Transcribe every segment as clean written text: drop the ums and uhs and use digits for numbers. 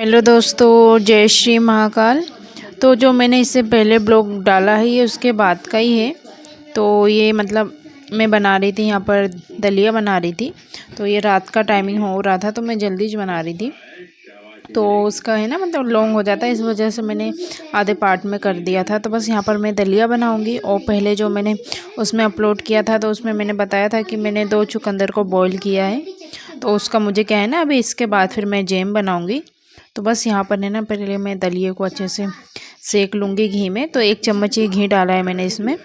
Hello दोस्तों, जय श्री महाकाल। तो जो मैंने इससे पहले ब्लॉग डाला है ये उसके बाद का ही है। तो ये मतलब मैं बना रही थी, यहाँ पर दलिया बना रही थी। तो ये रात का टाइमिंग हो रहा था तो मैं जल्दी बना रही थी। तो उसका है ना मतलब लॉन्ग हो जाता है, इस वजह से मैंने आधे पार्ट में कर दिया था। तो बस यहाँ पर मैं दलिया बनाऊंगी। और पहले जो मैंने उसमें अपलोड किया था तो उसमें मैंने बताया था कि मैंने 2 चुकंदर को बॉईल किया है। तो उसका मुझे क्या है ना, अभी इसके बाद फिर मैं जैम बनाऊंगी। तो बस यहाँ पर है ना, पहले मैं दलिए को अच्छे से सेक लूँगी घी में। तो 1 चम्मच ही घी डाला है मैंने इसमें।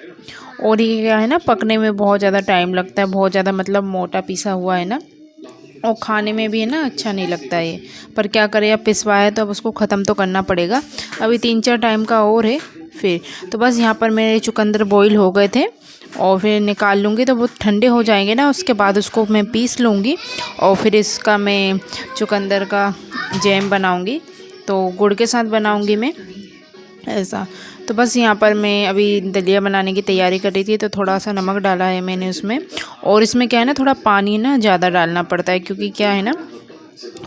और ये क्या है ना, पकने में बहुत ज़्यादा टाइम लगता है, बहुत ज़्यादा मतलब मोटा पिसा हुआ है ना, और खाने में भी है ना अच्छा नहीं लगता है। पर क्या करें, अब पिसवाया है तो अब उसको ख़त्म तो करना पड़ेगा। अभी 3-4 टाइम का और है फिर। तो बस यहाँ पर मेरे चुकंदर बॉईल हो गए थे और फिर निकाल लूँगी। तो वो ठंडे हो जाएंगे ना, उसके बाद उसको मैं पीस लूँगी और फिर इसका मैं चुकंदर का जैम बनाऊँगी। तो गुड़ के साथ बनाऊँगी मैं, ऐसा। तो बस यहाँ पर मैं अभी दलिया बनाने की तैयारी कर रही थी, तो थोड़ा सा नमक डाला है मैंने उसमें। और इसमें क्या है ना, थोड़ा पानी ना ज़्यादा डालना पड़ता है, क्योंकि क्या है ना,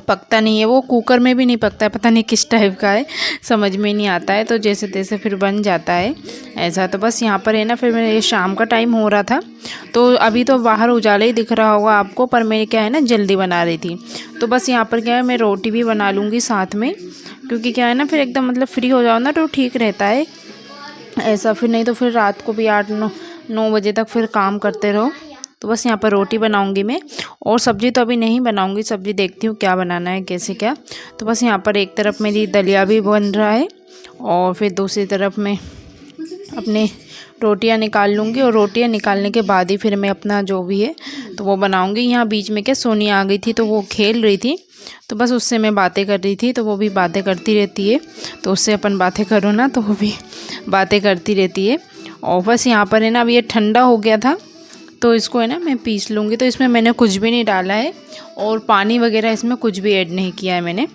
पकता नहीं है वो, कुकर में भी नहीं पकता है, पता नहीं किस टाइप का है, समझ में नहीं आता है। तो जैसे तैसे फिर बन जाता है, ऐसा। तो बस यहाँ पर है ना, फिर मेरे शाम का टाइम हो रहा था। तो अभी तो बाहर उजाला ही दिख रहा होगा आपको, पर मैं क्या है ना जल्दी बना रही थी। तो बस यहाँ पर क्या है, मैं रोटी भी बना लूँगी साथ में, क्योंकि क्या है ना, फिर एकदम मतलब फ्री हो जाओ ना तो ठीक रहता है, ऐसा। फिर नहीं तो फिर रात को भी 8-9 बजे तक फिर काम करते रहो। तो बस यहाँ पर रोटी बनाऊंगी मैं। और सब्ज़ी तो अभी नहीं बनाऊंगी, सब्ज़ी देखती हूँ क्या बनाना है, कैसे क्या। तो बस यहाँ पर एक तरफ मेरी दलिया भी बन रहा है और फिर दूसरी तरफ मैं अपने रोटियां निकाल लूँगी। और रोटियां निकालने के बाद ही फिर मैं अपना जो भी है तो वो बनाऊँगी। यहाँ बीच में क्या सोनी आ गई थी, तो वो खेल रही थी, तो बस उससे मैं बातें कर रही थी। तो वो भी बातें करती रहती है, तो उससे अपन बातें करो ना तो वो भी बातें करती रहती है। और बस यहाँ पर है ना, अब ये ठंडा हो गया था तो इसको है ना मैं पीस लूँगी। तो इसमें मैंने कुछ भी नहीं डाला है और पानी वगैरह इसमें कुछ भी ऐड नहीं किया है मैंने।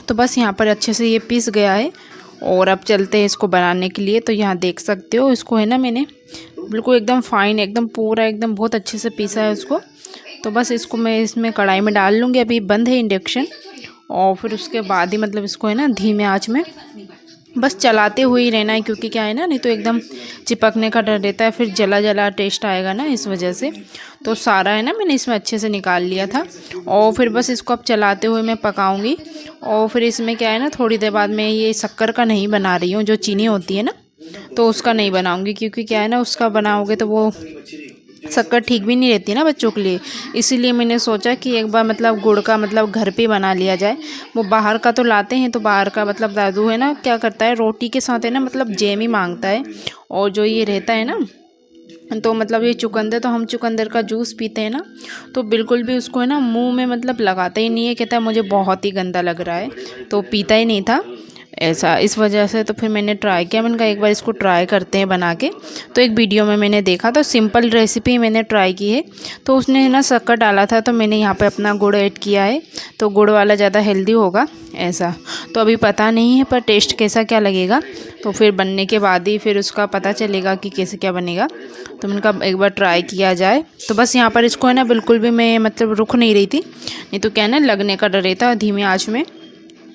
तो बस यहाँ पर अच्छे से ये पीस गया है। और अब चलते हैं इसको बनाने के लिए। तो यहाँ देख सकते हो, इसको है ना मैंने बिल्कुल एकदम फाइन, एकदम पूरा, एकदम बहुत अच्छे से पीसा है उसको। तो बस इसको मैं इसमें कढ़ाई में डाल लूँगी। अभी बंद है इंडक्शन। और फिर उसके बाद ही मतलब इसको है ना धीमे आंच में बस चलाते हुए ही रहना है, क्योंकि क्या है ना, नहीं तो एकदम चिपकने का डर रहता है, फिर जला जला टेस्ट आएगा ना, इस वजह से। तो सारा है ना मैंने इसमें अच्छे से निकाल लिया था। और फिर बस इसको अब चलाते हुए मैं पकाऊंगी। और फिर इसमें क्या है ना, थोड़ी देर बाद मैं ये शक्कर का नहीं बना रही हूँ, जो चीनी होती है ना, तो उसका नहीं बनाऊंगी, क्योंकि क्या है ना, उसका बनाओगे तो वो शक्कर ठीक भी नहीं रहती ना बच्चों के लिए। इसीलिए मैंने सोचा कि एक बार मतलब गुड़ का मतलब घर पे बना लिया जाए। वो बाहर का तो लाते हैं, तो बाहर का मतलब दादू है ना क्या करता है, रोटी के साथ है ना मतलब जैम ही मांगता है। और जो ये रहता है ना, तो मतलब ये चुकंदर, तो हम चुकंदर का जूस पीते हैं ना, तो बिल्कुल भी उसको है ना मुंह में मतलब लगाता ही नहीं है, कहता है मुझे बहुत ही गंदा लग रहा है, तो पीता ही नहीं था, ऐसा। इस वजह से तो फिर मैंने ट्राई किया, मैंने कहा एक बार इसको ट्राई करते हैं बना के। तो एक वीडियो में मैंने देखा, तो सिंपल रेसिपी मैंने ट्राई की है। तो उसने है ना शक्कर डाला था, तो मैंने यहाँ पे अपना गुड़ ऐड किया है, तो गुड़ वाला ज़्यादा हेल्दी होगा, ऐसा। तो अभी पता नहीं है पर टेस्ट कैसा क्या लगेगा, तो फिर बनने के बाद ही फिर उसका पता चलेगा कि कैसे क्या बनेगा। तो मैंने कहा एक बार ट्राई किया जाए। तो बस यहाँ पर इसको है ना बिल्कुल भी मैं मतलब रुक नहीं रही थी, नहीं तो क्या है ना लगने का डर रहता। धीमी आँच में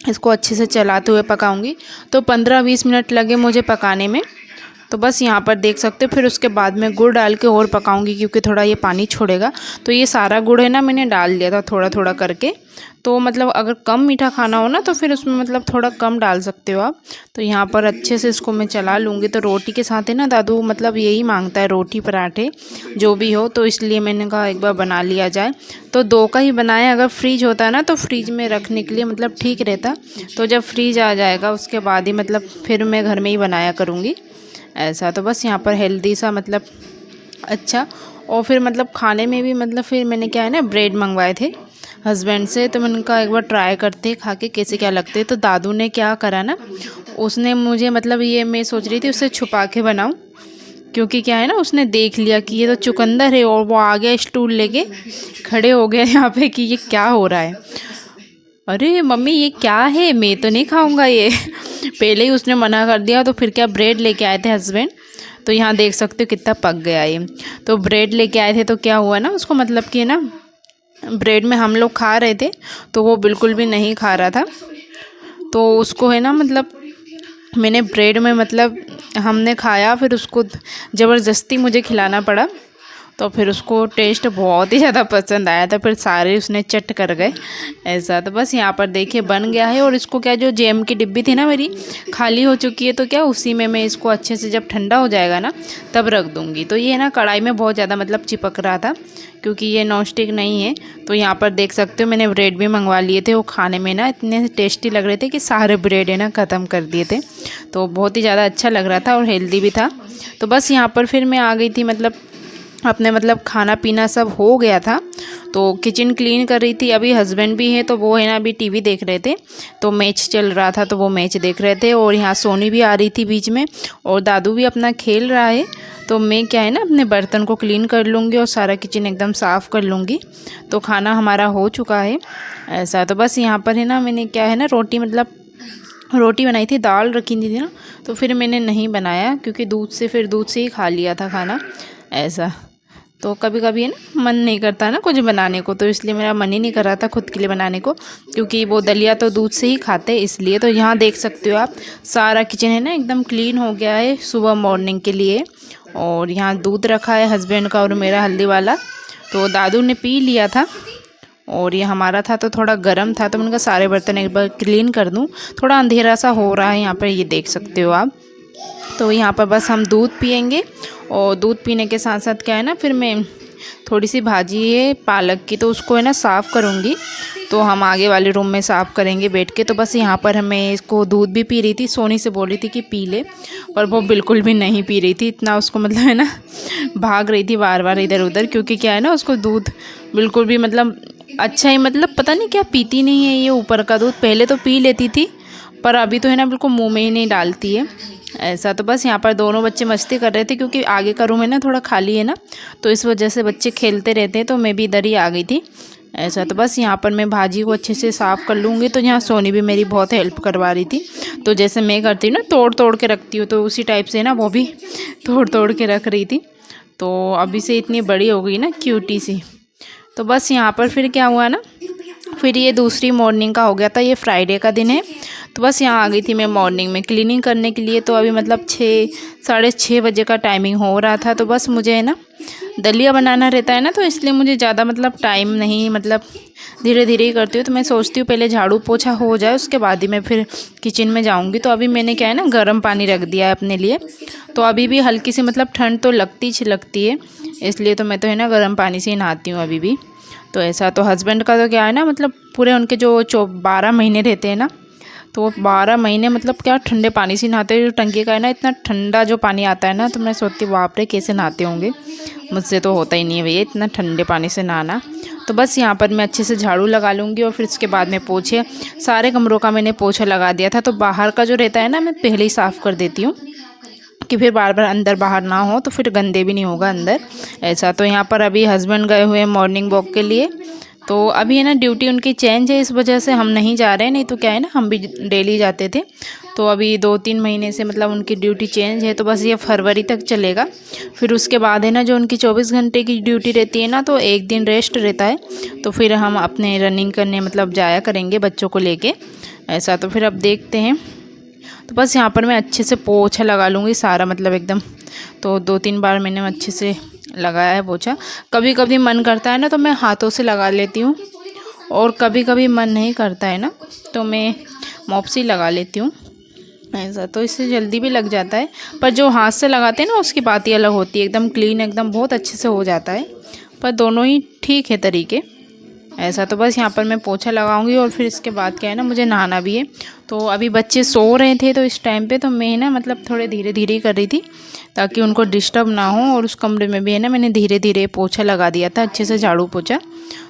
इसको अच्छे से चलाते हुए पकाऊंगी। तो 15-20 मिनट लगे मुझे पकाने में। तो बस यहाँ पर देख सकते हो, फिर उसके बाद में गुड़ डाल के और पकाऊंगी, क्योंकि थोड़ा ये पानी छोड़ेगा। तो ये सारा गुड़ है ना मैंने डाल दिया था थोड़ा थोड़ा करके। तो मतलब अगर कम मीठा खाना हो ना तो फिर उसमें मतलब थोड़ा कम डाल सकते हो आप। तो यहाँ पर अच्छे से इसको मैं चला लूँगी। तो रोटी के साथ है ना दादू मतलब यही मांगता है, रोटी पराठे जो भी हो, तो इसलिए मैंने कहा एक बार बना लिया जाए। तो 2 का ही बनाया, अगर फ्रीज होता ना तो फ्रीज में रखने के लिए मतलब ठीक रहता। तो जब फ्रीज आ जाएगा उसके बाद ही मतलब फिर मैं घर में ही बनाया करूँगी, ऐसा। तो बस यहाँ पर हेल्दी सा मतलब अच्छा। और फिर मतलब खाने में भी मतलब फिर मैंने क्या है ना ब्रेड मंगवाए थे हस्बैंड से, तो मैंने कहा एक बार ट्राई करते खा के कैसे क्या लगते हैं। तो दादू ने क्या करा ना, उसने मुझे मतलब ये मैं सोच रही थी उससे छुपा के बनाऊं, क्योंकि क्या है ना उसने देख लिया कि ये तो चुकंदर है, और वो आ गया स्टूल लेके खड़े हो गए यहाँ पे कि ये क्या हो रहा है। अरे मम्मी ये क्या है, मैं तो नहीं खाऊंगा ये पहले ही उसने मना कर दिया। तो फिर क्या, ब्रेड लेके आए थे हस्बैंड, तो यहाँ देख सकते हो कितना पक गया ये। तो ब्रेड लेके आए थे, तो क्या हुआ ना उसको मतलब कि ना ब्रेड में हम लोग खा रहे थे तो वो बिल्कुल भी नहीं खा रहा था। तो उसको है ना मतलब मैंने ब्रेड में मतलब हमने खाया, फिर उसको ज़बरदस्ती मुझे खिलाना पड़ा। तो फिर उसको टेस्ट बहुत ही ज़्यादा पसंद आया था, फिर सारे उसने चट कर गए ऐसा। तो बस यहाँ पर देखिए बन गया है। और इसको क्या, जो जैम की डिब्बी थी ना मेरी खाली हो चुकी है, तो क्या उसी में मैं इसको अच्छे से जब ठंडा हो जाएगा ना तब रख दूँगी। तो ये ना कढ़ाई में बहुत ज़्यादा मतलब चिपक रहा था क्योंकि ये नॉन स्टिक नहीं है। तो यहाँ पर देख सकते हो मैंने ब्रेड भी मंगवा लिए थे, वो खाने में ना इतने टेस्टी लग रहे थे कि सारे ब्रेड है ना ख़त्म कर दिए थे। तो बहुत ही ज़्यादा अच्छा लग रहा था और हेल्दी भी था। तो बस यहाँ पर फिर मैं आ गई थी, मतलब अपने मतलब खाना पीना सब हो गया था, तो किचन क्लीन कर रही थी। अभी हस्बैंड भी है तो वो है ना अभी टीवी देख रहे थे, तो मैच चल रहा था तो वो मैच देख रहे थे। और यहाँ सोनी भी आ रही थी बीच में, और दादू भी अपना खेल रहा है। तो मैं क्या है ना अपने बर्तन को क्लीन कर लूँगी और सारा किचन एकदम साफ़ कर लूँगी। तो खाना हमारा हो चुका है ऐसा। तो बस यहाँ पर है ना मैंने क्या है ना रोटी, मतलब रोटी बनाई थी, दाल रखी थी ना, तो फिर मैंने नहीं बनाया क्योंकि दूध से ही खा लिया था खाना ऐसा। तो कभी कभी है ना मन नहीं करता ना कुछ बनाने को, तो इसलिए मेरा मन ही नहीं कर रहा था खुद के लिए बनाने को, क्योंकि वो दलिया तो दूध से ही खाते इसलिए। तो यहाँ देख सकते हो आप सारा किचन है ना एकदम क्लीन हो गया है सुबह मॉर्निंग के लिए। और यहाँ दूध रखा है हस्बैंड का और मेरा हल्दी वाला, तो दादू ने पी लिया था। और ये हमारा था तो थोड़ा गर्म था, तो मैंने कहा सारे बर्तन एक बार क्लीन कर दूँ। थोड़ा अंधेरा सा हो रहा है यहाँ पर, ये देख सकते हो आप। तो यहाँ पर बस हम दूध पियेंगे, और दूध पीने के साथ साथ क्या है ना फिर मैं थोड़ी सी भाजी है पालक की, तो उसको है ना साफ़ करूँगी। तो हम आगे वाले रूम में साफ़ करेंगे बैठ के। तो बस यहाँ पर हमें इसको दूध भी पी रही थी, सोनी से बोल रही थी कि पी ले, पर वो बिल्कुल भी नहीं पी रही थी। इतना उसको मतलब है ना भाग रही थी बार बार इधर उधर, क्योंकि क्या है ना उसको दूध बिल्कुल भी मतलब अच्छा ही, मतलब पता नहीं क्या पीती नहीं है ये ऊपर का दूध। पहले तो पी लेती थी पर अभी तो है ना बिल्कुल मुँह में ही नहीं डालती है ऐसा। तो बस यहाँ पर दोनों बच्चे मस्ती कर रहे थे, क्योंकि आगे का रूम है ना थोड़ा खाली है ना, तो इस वजह से बच्चे खेलते रहते हैं। तो मैं भी इधर ही आ गई थी ऐसा। तो बस यहाँ पर मैं भाजी को अच्छे से साफ़ कर लूँगी। तो यहाँ सोनी भी मेरी बहुत हेल्प करवा रही थी। तो जैसे मैं करती हूँ ना तोड़ तोड़ के रखती हूँ, तो उसी टाइप से ना वो भी तोड़ तोड़ के रख रही थी। तो अभी से इतनी बड़ी हो गई ना क्यूटी सी। तो बस यहाँ पर फिर क्या हुआ ना, फिर ये दूसरी मॉर्निंग का हो गया था, ये फ्राइडे का दिन है। तो बस यहाँ आ गई थी मैं मॉर्निंग में क्लीनिंग करने के लिए। तो अभी मतलब 6 साढ़े 6 बजे का टाइमिंग हो रहा था। तो बस मुझे है ना दलिया बनाना रहता है ना, तो इसलिए मुझे ज़्यादा मतलब टाइम नहीं, मतलब धीरे धीरे ही करती हूँ। तो मैं सोचती हूँ पहले झाड़ू पोछा हो जाए उसके बाद ही मैं फिर किचन में जाऊँगी। तो अभी मैंने क्या है ना गर्म पानी रख दिया है अपने लिए। तो अभी भी हल्की सी मतलब ठंड तो लगती है, इसलिए तो मैं तो है ना गर्म पानी से ही नहाती हूँ अभी भी। तो ऐसा। तो हस्बैंड का तो क्या है ना मतलब पूरे उनके जो 12 महीने रहते हैं ना, तो वो 12 महीने मतलब क्या ठंडे पानी से नहाते हैं। जो टंकी का है ना इतना ठंडा जो पानी आता है ना, तो मैं सोचती हूँ बाप रे कैसे नहाते होंगे। मुझसे तो होता ही नहीं है भैया इतना ठंडे पानी से नहाना। तो बस यहाँ पर मैं अच्छे से झाड़ू लगा लूँगी, और फिर उसके बाद में पोछे, सारे कमरों का मैंने पोछा लगा दिया था। तो बाहर का जो रहता है ना मैं पहले ही साफ़ कर देती हूँ, कि फिर बार बार अंदर बाहर ना हो, तो फिर गंदे भी नहीं होगा अंदर ऐसा। तो यहाँ पर अभी हस्बैंड गए हुए हैं मॉर्निंग वॉक के लिए। तो अभी है ना ड्यूटी उनकी चेंज है, इस वजह से हम नहीं जा रहे हैं, नहीं तो क्या है ना हम भी डेली जाते थे। तो अभी 2-3 महीने से मतलब उनकी ड्यूटी चेंज है। तो बस ये फरवरी तक चलेगा। फिर उसके बाद है ना जो उनकी 24 घंटे की ड्यूटी रहती है ना, तो एक दिन रेस्ट रहता है। तो फिर हम अपने रनिंग करने मतलब जाया करेंगे बच्चों को लेके ऐसा। तो फिर अब देखते हैं। तो बस यहाँ पर मैं अच्छे से पोछा लगा लूँगी सारा, मतलब एकदम। तो 2-3 बार मैंने अच्छे से लगाया है पोछा। कभी कभी मन करता है ना तो मैं हाथों से लगा लेती हूँ, और कभी कभी मन नहीं करता है ना तो मैं मॉप से लगा लेती हूँ ऐसा। तो इससे जल्दी भी लग जाता है, पर जो हाथ से लगाते हैं ना उसकी बात ही अलग होती है, एकदम क्लीन एकदम बहुत अच्छे से हो जाता है। पर दोनों ही ठीक है तरीके ऐसा। तो बस यहाँ पर मैं पोछा लगाऊंगी, और फिर इसके बाद क्या है ना मुझे नहाना भी है। तो अभी बच्चे सो रहे थे तो इस टाइम पे तो मैं ना मतलब थोड़े धीरे धीरे ही कर रही थी ताकि उनको डिस्टर्ब ना हो। और उस कमरे में भी है ना मैंने धीरे धीरे पोछा लगा दिया था, अच्छे से झाड़ू पोछा।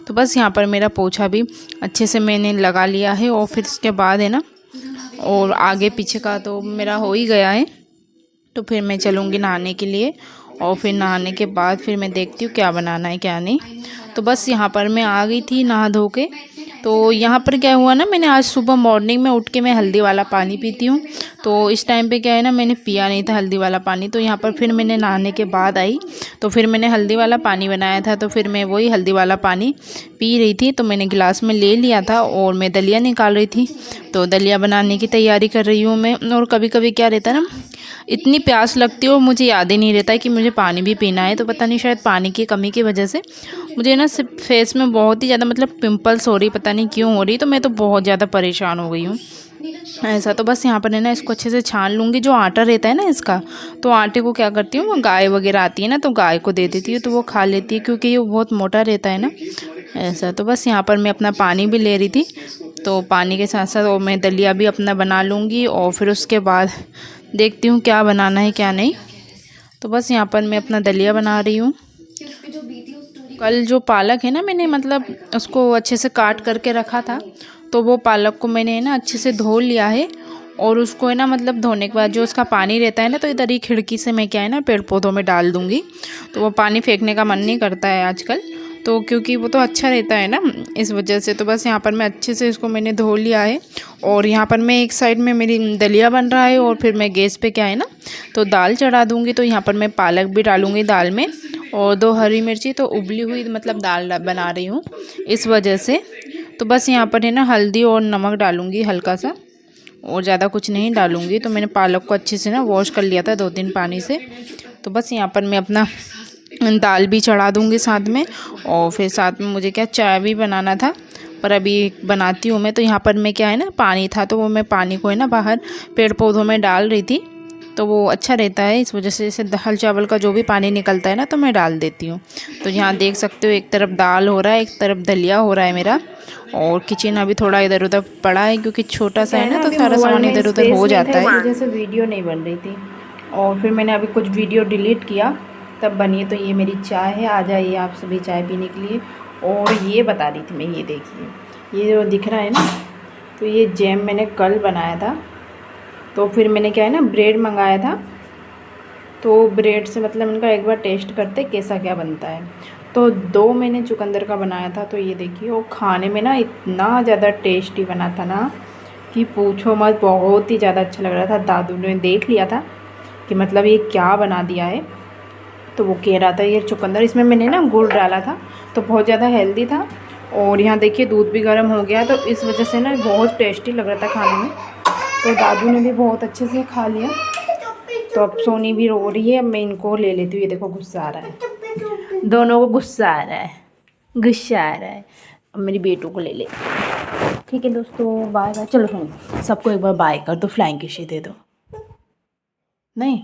तो बस यहाँ पर मेरा पोछा भी अच्छे से मैंने लगा लिया है, और फिर इसके बाद है ना और आगे पीछे का तो मेरा हो ही गया है। तो फिर मैं चलूँगी नहाने के लिए, और फिर नहाने के बाद फिर मैं देखती हूँ क्या बनाना है क्या नहीं। तो बस यहाँ पर मैं आ गई थी नहा धो के। तो यहाँ पर क्या हुआ ना, मैंने आज सुबह मॉर्निंग में उठ के मैं हल्दी वाला पानी पीती हूँ। तो इस टाइम पे क्या है ना, मैंने पिया नहीं था हल्दी वाला पानी। तो यहाँ पर फिर मैंने नहाने के बाद आई तो फिर मैंने हल्दी वाला पानी बनाया था। तो फिर मैं वही हल्दी वाला पानी पी रही थी। तो मैंने गिलास में ले लिया था और मैं दलिया निकाल रही थी। तो दलिया बनाने की तैयारी कर रही हूँ मैं। और कभी कभी क्या रहता है ना, इतनी प्यास लगती है और मुझे याद ही नहीं रहता है कि मुझे पानी भी पीना है। तो पता नहीं, शायद पानी की कमी की वजह से मुझे ना सिर्फ फेस में बहुत ही ज़्यादा मतलब पिंपल्स हो रही, पता नहीं क्यों हो रही। तो मैं तो बहुत ज़्यादा परेशान हो गई हूँ ऐसा। तो बस यहाँ पर है ना, इसको अच्छे से छान लूँगी। जो आटा रहता है ना इसका, तो आटे को क्या करती हूँ, वो गाय वगैरह आती है ना, तो गाय को दे देती हूँ तो वो खा लेती है, क्योंकि ये बहुत मोटा रहता है ना ऐसा। तो बस यहाँ पर मैं अपना पानी भी ले रही थी। तो पानी के साथ साथ और मैं दलिया भी अपना बना लूँगी और फिर उसके बाद देखती हूँ क्या बनाना है क्या नहीं। तो बस यहाँ पर मैं अपना दलिया बना रही हूँ। कल जो पालक है ना, मैंने मतलब उसको अच्छे से काट करके रखा था। तो वो पालक को मैंने ना अच्छे से धो लिया है। और उसको है ना, मतलब धोने के बाद जो उसका पानी रहता है ना, तो इधर ही खिड़की से मैं क्या है ना, पेड़ पौधों में डाल दूँगी। तो वो पानी फेंकने का मन नहीं करता है आजकल, तो क्योंकि वो तो अच्छा रहता है ना, इस वजह से। तो बस यहाँ पर मैं अच्छे से इसको मैंने धो लिया है। और यहाँ पर मैं एक साइड में मेरी दलिया बन रहा है और फिर मैं गैस पे क्या है ना, तो दाल चढ़ा दूँगी। तो यहाँ पर मैं पालक भी डालूँगी दाल में और 2 हरी मिर्ची, तो उबली हुई मतलब दाल बना रही हूँ इस वजह से। तो बस यहाँ पर है ना, हल्दी और नमक डालूँगी हल्का सा, और ज़्यादा कुछ नहीं डालूँगी। तो मैंने पालक को अच्छे से ना वॉश कर लिया था 2-3 पानी से। तो बस यहाँ पर मैं अपना दाल भी चढ़ा दूँगी साथ में। और फिर साथ में मुझे क्या चाय भी बनाना था, पर अभी बनाती हूँ मैं। तो यहाँ पर मैं क्या है ना, पानी था तो वो मैं पानी को है ना बाहर पेड़ पौधों में डाल रही थी। तो वो अच्छा रहता है इस वजह से। जैसे दाल चावल का जो भी पानी निकलता है ना, तो मैं डाल देती हूँ। तो यहाँ देख सकते हो, एक तरफ दाल हो रहा है, एक तरफ दलिया हो रहा है मेरा। और किचन अभी थोड़ा इधर उधर पड़ा है, क्योंकि छोटा सा है ना, तो सारा सामान इधर उधर हो जाता है, इस वजह से वीडियो नहीं बन रही थी। और फिर मैंने अभी कुछ वीडियो डिलीट किया तब बनी है। तो ये मेरी चाय है, आ जाइए आप सभी चाय पीने के लिए। और ये बता रही थी मैं, ये देखिए, ये जो दिख रहा है ना, तो ये जैम मैंने कल बनाया था। तो फिर मैंने क्या है ना, ब्रेड मंगाया था। तो ब्रेड से मतलब इनका एक बार टेस्ट करते कैसा क्या बनता है। तो 2 मैंने चुकंदर का बनाया था। तो ये देखिए, वो खाने में ना इतना ज़्यादा टेस्टी बना था ना कि पूछो मत, बहुत ही ज़्यादा अच्छा लग रहा था। दादू ने देख लिया था कि मतलब ये क्या बना दिया है। तो वो कह रहा था ये चुकंदर, इसमें मैंने ना गुड़ डाला था तो बहुत ज़्यादा हेल्दी था। और यहाँ देखिए दूध भी गर्म हो गया, तो इस वजह से ना बहुत टेस्टी लग रहा था खाने में। तो दादू ने भी बहुत अच्छे से खा लिया। तो अब सोनी भी रो रही है, अब मैं इनको ले लेती हूँ। ये देखो गुस्सा आ रहा है, दोनों को गुस्सा आ रहा है, गुस्सा आ रहा है। अब मेरी बेटू को ले ले। ठीक है दोस्तों, बाय बाय। चलो सुनो, सबको एक बार बाय कर दो, फ्लाइंग किस दे दो। नहीं